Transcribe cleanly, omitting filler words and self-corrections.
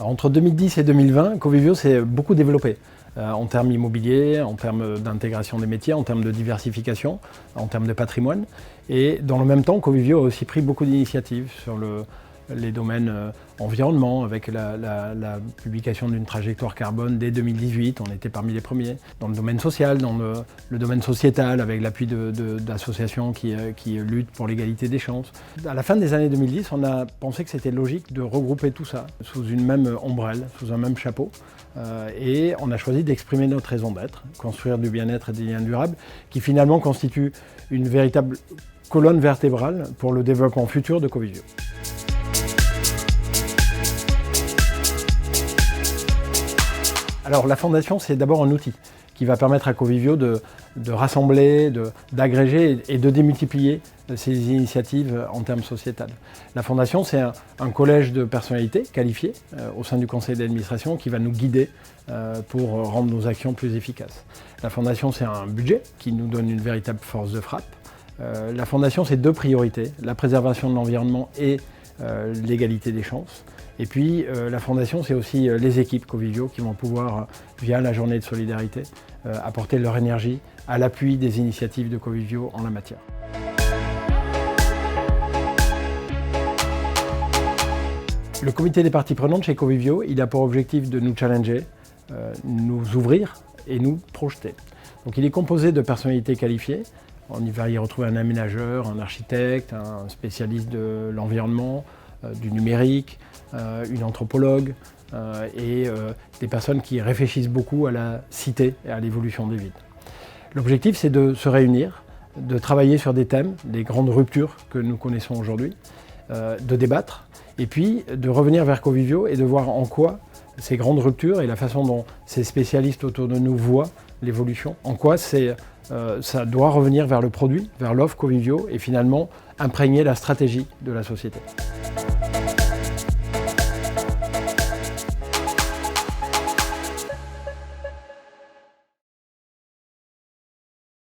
Entre 2010 et 2020, Covivio s'est beaucoup développé en termes immobiliers, en termes d'intégration des métiers, en termes de diversification, en termes de patrimoine. Et dans le même temps, Covivio a aussi pris beaucoup d'initiatives sur les domaines environnement, avec la publication d'une trajectoire carbone dès 2018, on était parmi les premiers. Dans le domaine social, dans le domaine sociétal, avec l'appui d'associations qui luttent pour l'égalité des chances. À la fin des années 2010, on a pensé que c'était logique de regrouper tout ça sous une même ombrelle, sous un même chapeau. Et on a choisi d'exprimer notre raison d'être, construire du bien-être et des liens durables, qui finalement constitue une véritable colonne vertébrale pour le développement futur de Covivio. Alors la fondation, c'est d'abord un outil qui va permettre à Covivio de rassembler, d'agréger et de démultiplier ces initiatives en termes sociétals. La fondation, c'est un collège de personnalités qualifiées au sein du conseil d'administration qui va nous guider pour rendre nos actions plus efficaces. La fondation, c'est un budget qui nous donne une véritable force de frappe. La fondation, c'est deux priorités, la préservation de l'environnement et l'égalité des chances. Et puis la fondation, c'est aussi les équipes Covivio qui vont pouvoir, via la journée de solidarité, apporter leur énergie à l'appui des initiatives de Covivio en la matière. Le comité des parties prenantes chez Covivio, il a pour objectif de nous challenger, nous ouvrir et nous projeter. Donc il est composé de personnalités qualifiées. On y va y retrouver un aménageur, un architecte, un spécialiste de l'environnement, du numérique, une anthropologue et des personnes qui réfléchissent beaucoup à la cité et à l'évolution des villes. L'objectif, c'est de se réunir, de travailler sur des thèmes, des grandes ruptures que nous connaissons aujourd'hui, de débattre et puis de revenir vers Covivio et de voir en quoi ces grandes ruptures et la façon dont ces spécialistes autour de nous voient l'évolution, en quoi ça doit revenir vers le produit, vers l'offre Covivio et finalement imprégner la stratégie de la société.